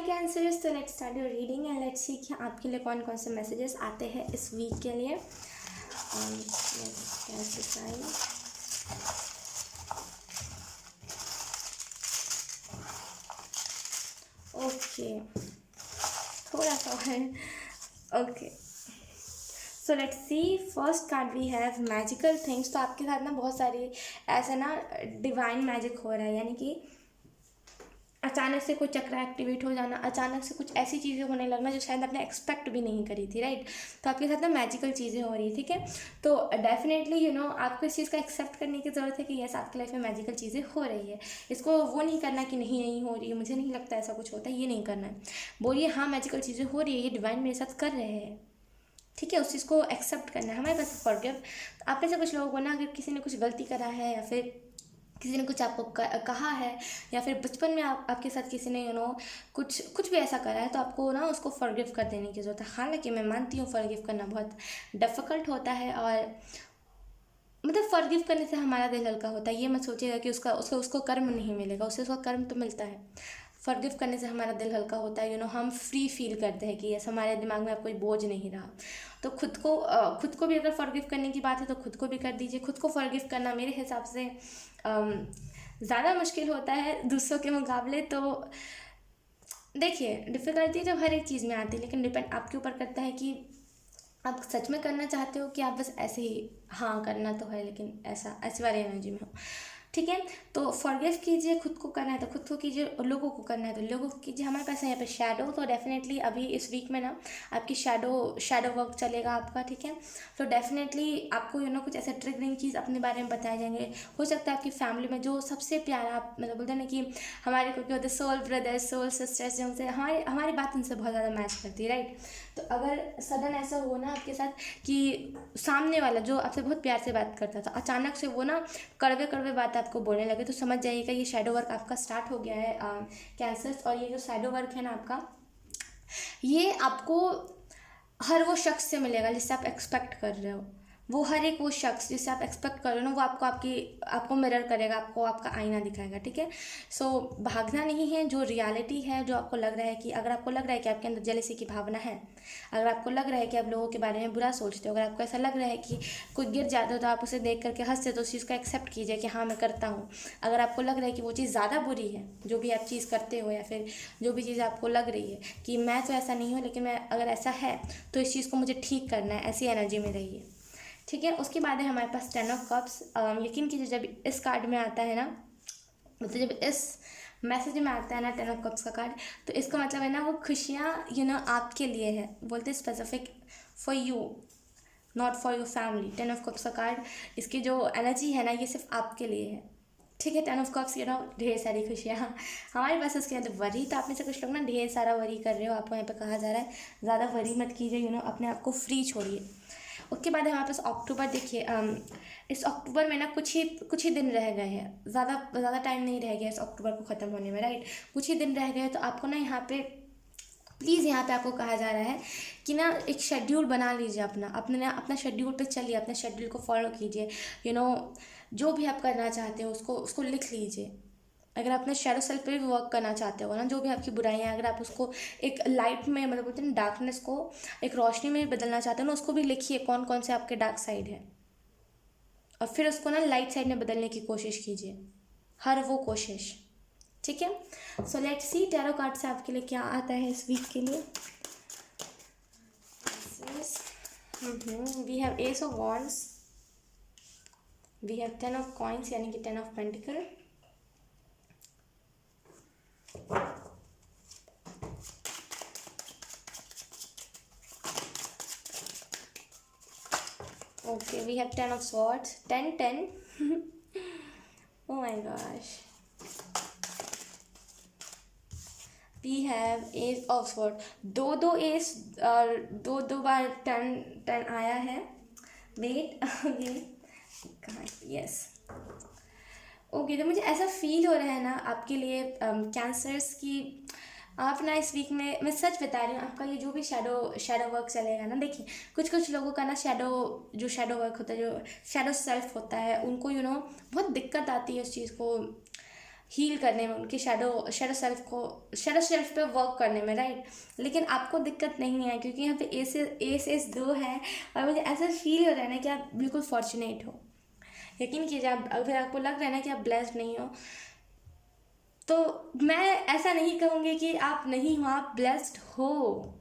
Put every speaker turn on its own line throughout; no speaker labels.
Cancers, तो let's start your reading and let's see कि आपके लिए कौन कौन से मैसेजेस आते हैं इस वीक के लिए। कैंसर साइन, ओके, थोड़ा सा है। Okay, so let's see. First card we have magical things. तो आपके साथ ना बहुत सारी ऐसा ना डिवाइन मैजिक हो रहा है, यानी कि अचानक से कोई चक्र एक्टिवेट हो जाना, अचानक से कुछ ऐसी चीज़ें होने लगना जो शायद आपने एक्सपेक्ट भी नहीं करी थी, राइट। तो आपके साथ ना मैजिकल चीज़ें हो रही है, ठीक है। तो डेफिनेटली आपको इस चीज़ का एक्सेप्ट करने की ज़रूरत है कि यस, आपकी लाइफ में मैजिकल चीज़ें हो रही है। इसको वो नहीं करना कि नहीं हो रही है, मुझे नहीं लगता ऐसा कुछ होता है, ये नहीं करना है। बोलिए हाँ, मैजिकल चीज़ें हो रही है, ये डिवाइन मेरे साथ कर रहे हैं, ठीक है। उस चीज़ को एक्सेप्ट करना है हमारे पास। फॉरगिव, आप में से कुछ लोगों को ना, अगर किसी ने कुछ गलती करा है या फिर किसी ने कुछ आपको कहा है या फिर बचपन में आपके साथ किसी ने कुछ भी ऐसा करा है, तो आपको ना उसको फॉरगिव कर देने की ज़रूरत है। हालांकि मैं मानती हूँ फॉरगिव करना बहुत डिफ़िकल्ट होता है, और मतलब फॉरगिव करने से हमारा दिल हल्का होता है। ये मत सोचिएगा कि उसको कर्म नहीं मिलेगा, उससे उसका कर्म तो मिलता है। फॉरगिव करने से हमारा दिल हल्का होता है, हम फ्री फील करते हैं कि यस, हमारे दिमाग में अब कोई बोझ नहीं रहा। तो खुद को भी अगर फॉरगिव करने की बात है तो खुद को भी कर दीजिए। खुद को फॉरगिव करना मेरे हिसाब से ज़्यादा मुश्किल होता है दूसरों के मुकाबले। तो देखिए, डिफ़िकल्टी तो हर एक चीज़ में आती है, लेकिन डिपेंड आपके ऊपर करता है कि आप सच में करना चाहते हो कि आप बस ऐसे ही, हाँ करना तो है लेकिन ऐसी वाली एनर्जी में हो, ठीक है। तो फॉरगिव कीजिए, खुद को करना है तो खुद को कीजिए, और लोगों को करना है तो लोगों को कीजिए। हमारे पास है यहाँ पे शैडो, तो डेफिनेटली अभी इस वीक में ना आपकी शैडो वर्क चलेगा आपका, ठीक है। तो डेफिनेटली आपको कुछ ऐसे ट्रिगरिंग चीज़ अपने बारे में बताए जाएंगे। हो सकता है आपकी फैमिली में जो सबसे प्यारा, आप मतलब बोलते हैं ना कि हमारे को क्या होता है, सोल ब्रदर्स, सोल सिस्टर्स, जो हमसे हमारी बात उनसे बहुत ज़्यादा मैच करती है, राइट। तो अगर सडन ऐसा हो ना आपके साथ कि सामने वाला जो आपसे बहुत प्यार से बात करता था, अचानक से वो ना कड़वे कड़वे बात आपको बोलने लगे, तो समझ जाइएगा ये शैडो वर्क आपका स्टार्ट हो गया है, कैंसर्स। और ये जो शैडो वर्क है ना आपका, ये आपको हर वो शख्स से मिलेगा जिससे आप एक्सपेक्ट कर रहे हो। वो हर एक वो शख्स जिससे आप एक्सपेक्ट कर रहे हो ना, वो आपको मिरर करेगा, आपको आपका आईना दिखाएगा, ठीक है। सो भागना नहीं है, जो रियलिटी है, जो आपको लग रहा है कि, अगर आपको लग रहा है कि आपके अंदर जेलसी की भावना है, अगर आपको लग रहा है कि आप लोगों के बारे में बुरा सोचते हो, अगर आपको ऐसा लग रहा है कि कोई गिर जाता हो तो आप उसे देख करके हंसते, तो उस चीज़ को एक्सेप्ट कीजिए कि हाँ मैं करता हूँ। अगर आपको लग रहा है कि वो चीज़ ज़्यादा बुरी है, जो भी आप चीज़ करते हो, या फिर जो भी चीज़ आपको लग रही है कि मैं तो ऐसा नहीं हूँ, लेकिन मैं अगर ऐसा है तो इस चीज़ को मुझे ठीक करना है, ऐसी एनर्जी में रहिए, ठीक है। उसके बाद है हमारे पास 10 ऑफ कप्स। यकीन कीजिए, जब इस कार्ड में आता है ना, मतलब जब इस मैसेज में आता है ना 10 ऑफ कप्स का कार्ड, तो इसका मतलब है ना वो खुशियाँ आपके लिए है, बोलते specific for you, not for your family. 10 of cups का कार्ड, इसकी जो एनर्जी है ना, ये सिर्फ आपके लिए है, ठीक है। 10 ऑफ कप्स ढेर सारी खुशियाँ हमारे पास। उसके अंदर वरी, तो आप में से कुछ लोग ना ढेर सारा वरी कर रहे हो, आपको यहाँ पे कहा जा रहा है ज़्यादा वरी मत कीजिए, अपने आप को फ्री छोड़िए। उसके बाद हमारे पास अक्टूबर, देखिए इस अक्टूबर में ना कुछ ही दिन रह गए हैं, ज़्यादा टाइम नहीं रह गया इस अक्टूबर को ख़त्म होने में, राइट। कुछ ही दिन रह गए, तो आपको ना यहाँ पे प्लीज़, यहाँ पे आपको कहा जा रहा है कि ना एक शेड्यूल बना लीजिए, अपना शेड्यूल पे चलिए, अपने शेड्यूल को फॉलो कीजिए। जो भी आप करना चाहते हो उसको लिख लीजिए। अगर आप अपने शैडो सेल्फ पे भी वर्क करना चाहते हो ना, जो भी आपकी बुराइयाँ हैं, अगर आप उसको एक लाइट में, मतलब बोलते हैं डार्कनेस को एक रोशनी में बदलना चाहते हो ना, उसको भी लिखिए कौन कौन से आपके डार्क साइड है, और फिर उसको ना लाइट साइड में बदलने की कोशिश कीजिए, हर वो कोशिश, ठीक है। सो लेट्स सी टैरो कार्ड से आपके लिए क्या आता है इस वीक के लिए। We have ace of wands, we have 10 of coins, यानी कि 10 of pentacle, okay, we have 10 of swords, 10 oh my gosh, we have ace of sword, दो एस और दो बार 10 आया है। वेट अभी कहाँ, यस, ओके। तो मुझे ऐसा फील हो रहा है ना आपके लिए कैंसर्स की, आप ना इस वीक में, मैं सच बता रही हूँ, आपका ये जो भी शैडो वर्क चलेगा ना, देखिए कुछ लोगों का ना शैडो वर्क होता है, जो शैडो सेल्फ होता है, उनको बहुत दिक्कत आती है उस चीज़ को हील करने में, उनके शेडो सेल्फ पे वर्क करने में, राइट। लेकिन आपको दिक्कत नहीं है क्योंकि यहाँ पे एस 2 है और मुझे ऐसा फील हो रहा है ना कि आप बिल्कुल फॉर्चुनेट हो। यकीन कीजिए, आप अगर आपको लग रहा है ना कि आप ब्लेस्ड नहीं हो, तो मैं ऐसा नहीं कहूँगी कि आप नहीं हो, आप ब्लेस्ड हो।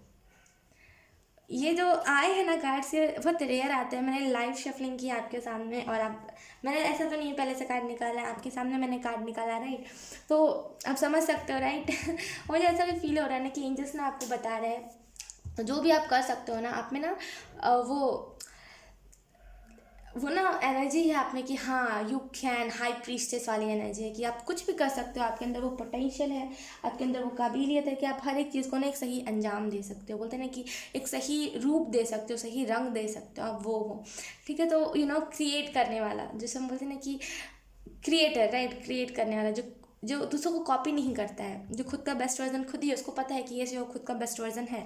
ये जो आए हैं ना कार्ड से बहुत रेयर आते हैं। मैंने लाइव शफलिंग की आपके सामने, और आप, मैंने ऐसा तो नहीं पहले से कार्ड निकाला है, आपके सामने मैंने कार्ड निकाला, राइट। तो आप समझ सकते हो, राइट। मुझे ऐसा भी फील हो रहा है ना कि एंजल्स ना आपको बता रहे हैं, तो जो भी आप कर सकते हो ना, आप में ना वो ना एनर्जी है आप में कि हाँ यू कैन, हाई प्रीस्टेस वाली एनर्जी है कि आप कुछ भी कर सकते हो। आपके अंदर वो पोटेंशियल है, आपके अंदर वो काबिलियत है कि आप हर एक चीज़ को ना एक सही अंजाम दे सकते हो। बोलते हैं ना कि एक सही रूप दे सकते हो, सही रंग दे सकते हो, आप वो हो। ठीक है, तो क्रिएट करने वाला, जैसे हम बोलते हैं ना कि क्रिएटर, राइट, क्रिएट करने वाला, जो जो दूसरों को कॉपी नहीं करता है, जो खुद का बेस्ट वर्जन खुद ही, उसको पता है कि ये जो खुद का बेस्ट वर्जन है।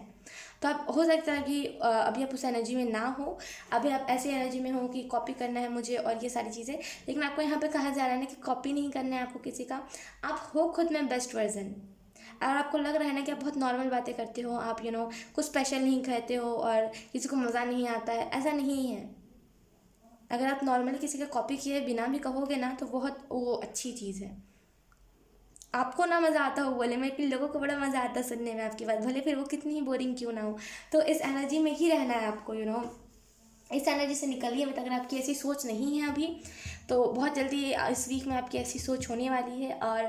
तो आप, हो सकता है कि अभी आप उस एनर्जी में ना हो, अभी आप ऐसी एनर्जी में हो कि कॉपी करना है मुझे और ये सारी चीज़ें, लेकिन आपको यहाँ पे कहा जा रहा है ना कि कॉपी नहीं करना है आपको किसी का, आप हो खुद में बेस्ट वर्जन। और आपको लग रहा है ना कि आप बहुत नॉर्मल बातें करते हो, आप कुछ स्पेशल नहीं कहते हो और किसी को मज़ा नहीं आता है, ऐसा नहीं है। अगर आप नॉर्मली किसी का कॉपी किए बिना भी कहोगे ना, तो बहुत वो अच्छी चीज़ है। आपको ना मज़ा आता हो बोले में, लेकिन लोगों को बड़ा मज़ा आता है सुनने में आपकी बात, भले फिर वो कितनी ही बोरिंग क्यों ना हो। तो इस एनर्जी में ही रहना है आपको, इस एनर्जी से निकलिए मत। अगर आपकी ऐसी सोच नहीं है अभी, तो बहुत जल्दी इस वीक में आपकी ऐसी सोच होने वाली है। और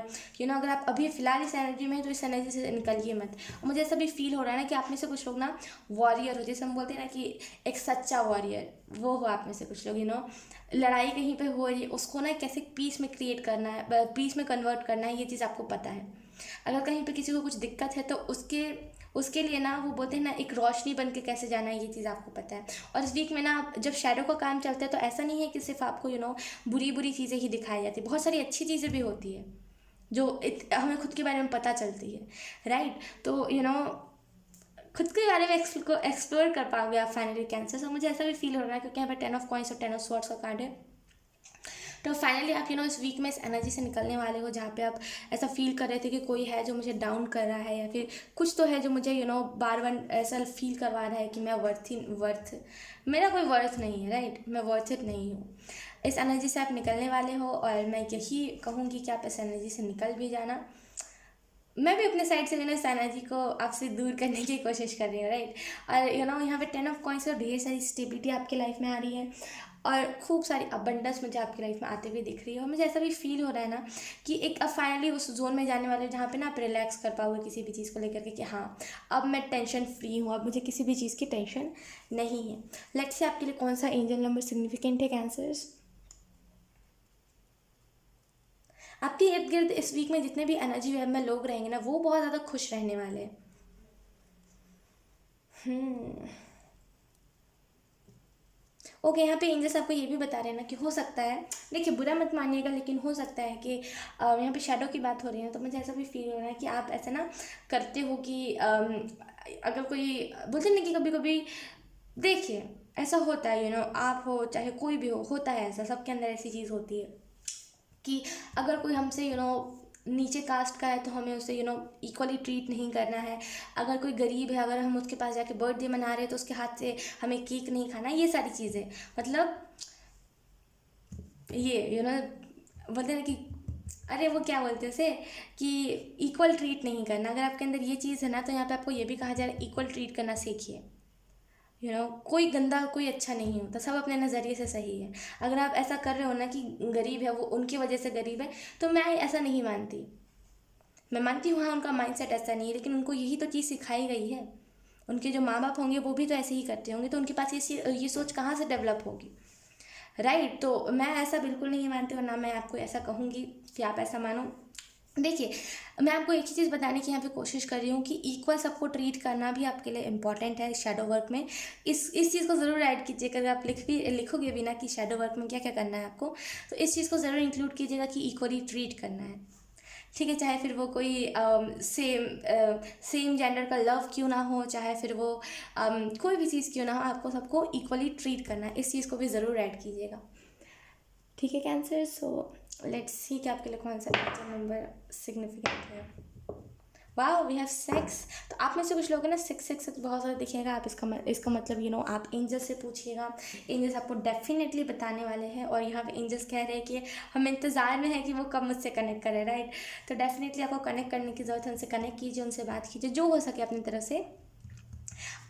अगर आप अभी फ़िलहाल इस एनर्जी में हैं, तो इस एनर्जी से निकलिए मत। और मुझे ऐसा भी फील हो रहा है ना कि आप में से कुछ लोग ना वॉरियर हो, जैसे हम बोलते हैं ना कि एक सच्चा वॉरियर, वो हो आप में से कुछ लोग। लड़ाई कहीं पे हो रही है, उसको ना कैसे पीस में क्रिएट करना है, पीस में कन्वर्ट करना है, ये चीज़ आपको पता है। अगर कहीं पे किसी को कुछ दिक्कत है, तो उसके उसके लिए ना, वो बोलते हैं ना, एक रोशनी बन के कैसे जाना है, ये चीज़ आपको पता है। और इस वीक में ना, जब शैडो का काम चलता है, तो ऐसा नहीं है कि सिर्फ आपको बुरी बुरी चीज़ें ही दिखाई जाती है, बहुत सारी अच्छी चीज़ें भी होती है जो हमें खुद के बारे में पता चलती है, राइट। तो खुद के बारे में एक्सप्लोर कर पाओगे आप फाइनली कैंसर। तो मुझे ऐसा भी फील हो रहा है क्योंकि यहाँ पे 10 ऑफ कॉइंस और 10 ऑफ स्वॉर्ड्स का कार्ड है। तो फाइनली आप इस वीक में इस एनर्जी से निकलने वाले हो, जहाँ पे आप ऐसा फील कर रहे थे कि कोई है जो मुझे डाउन कर रहा है, या फिर कुछ तो है जो मुझे बार बार ऐसा फील करवा रहा है कि मैं मेरा कोई वर्थ नहीं है, राइट, मैं वर्थ इट नहीं हूँ। इस एनर्जी से आप निकलने वाले हो, और मैं यही कहूँगी कि आप इस एनर्जी से निकल भी जाना। मैं भी अपने साइड से इस एनर्जी को आपसे दूर करने की कोशिश कर रही हूँ, राइट। और यहाँ पे 10 ऑफ कॉइंस और ढेर सारी स्टेबिलिटी आपकी लाइफ में आ रही है, और खूब सारी अबंडेंस मुझे आपकी लाइफ में आते हुए दिख रही है। और मुझे ऐसा भी फील हो रहा है ना कि एक अब फाइनली उस जोन में जाने वाले, जहाँ पे ना आप रिलैक्स कर पाओगे किसी भी चीज़ को लेकर के, कि हाँ अब मैं टेंशन फ्री हूँ, अब मुझे किसी भी चीज़ की टेंशन नहीं है। लेट्स से आपके लिए कौन सा एंजल नंबर सिग्निफिकेंट है, कैंसर्स। आपके इर्द गिर्द इस वीक में जितने भी एनर्जी वेव में लोग रहेंगे ना, वो बहुत ज़्यादा खुश रहने वाले हैं। ओके, यहाँ पे एंजल्स आपको ये भी बता रहे हैं ना कि हो सकता है, देखिए बुरा मत मानिएगा, लेकिन हो सकता है कि यहाँ पे शैडो की बात हो रही है, तो मुझे ऐसा भी फील हो रहा है कि आप ऐसा ना करते हो कि अगर कोई बोलते हैं ना कि कभी कभी, देखिए ऐसा होता है, आप हो चाहे कोई भी हो, होता है ऐसा, सबके अंदर ऐसी चीज़ होती है कि अगर कोई हमसे नीचे कास्ट का है, तो हमें उसे इक्वली ट्रीट नहीं करना है। अगर कोई गरीब है, अगर हम उसके पास जाके बर्थडे मना रहे हैं, तो उसके हाथ से हमें केक नहीं खाना, ये सारी चीज़ें, मतलब ये बोलते हैं ना कि, अरे वो क्या बोलते हैं उसे, कि इक्वल ट्रीट नहीं करना। अगर आपके अंदर ये चीज़ है ना, तो यहाँ पे आपको ये भी कहा जा रहा है इक्वल ट्रीट करना सीखिए। कोई गंदा कोई अच्छा नहीं होता, सब अपने नज़रिए से सही है। अगर आप ऐसा कर रहे हो ना कि गरीब है वो उनकी वजह से गरीब है, तो मैं ऐसा नहीं मानती। मैं मानती हूँ हाँ उनका माइंडसेट ऐसा नहीं है, लेकिन उनको यही तो चीज़ सिखाई गई है। उनके जो माँ बाप होंगे वो भी तो ऐसे ही करते होंगे, तो उनके पास ये सोच कहाँ से डेवलप होगी, राइट। तो मैं ऐसा बिल्कुल नहीं मानती, और ना मैं आपको ऐसा कहूँगी कि आप ऐसा मानो। देखिए, मैं आपको एक ही चीज़ बताने की यहाँ पे कोशिश कर रही हूँ कि इक्वल सबको ट्रीट करना भी आपके लिए इम्पॉर्टेंट है शैडो वर्क में। इस चीज़ को ज़रूर ऐड कीजिएगा। अगर आप लिखोगे भी ना कि शैडो वर्क में क्या क्या करना है आपको, तो इस चीज़ को ज़रूर इंक्लूड कीजिएगा कि इक्वली ट्रीट करना है, ठीक है। चाहे फिर वो कोई सेम जेंडर का लव क्यों ना हो, चाहे फिर वो कोई भी चीज़ क्यों ना हो, आपको सबको इक्वली ट्रीट करना है। इस चीज़ को भी ज़रूर ऐड कीजिएगा, ठीक है कैंसर। सो लेट्स सी कि आपके लिए कौन सा एंजल नंबर सिग्निफिकेंट है। वाह, वी हैव 6। तो आप में से कुछ लोग हैं ना 6 बहुत ज़्यादा दिखेगा। आप इसका मतलब आप एंजल से पूछिएगा, एंजल्स आपको डेफिनेटली बताने वाले हैं। और यहाँ पे एंजल्स कह रहे हैं कि हम इंतज़ार में हैं कि वो कब मुझसे कनेक्ट करें, राइट। तो डेफिनेटली आपको कनेक्ट करने की ज़रूरत है, उनसे कनेक्ट कीजिए, उनसे बात कीजिए, जो हो सके अपनी तरफ से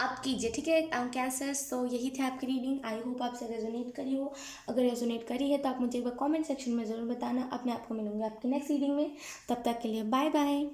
आप कीजिए, ठीक है। कैंसर्स, तो यही थे आपकी रीडिंग। आई होप आपसे रेजोनेट करी हो। अगर रेजोनेट करी है तो आप मुझे एक बार कमेंट सेक्शन में ज़रूर बताना। अपने आप को मिलूंगी आपकी नेक्स्ट रीडिंग में। तब तक के लिए बाय बाय।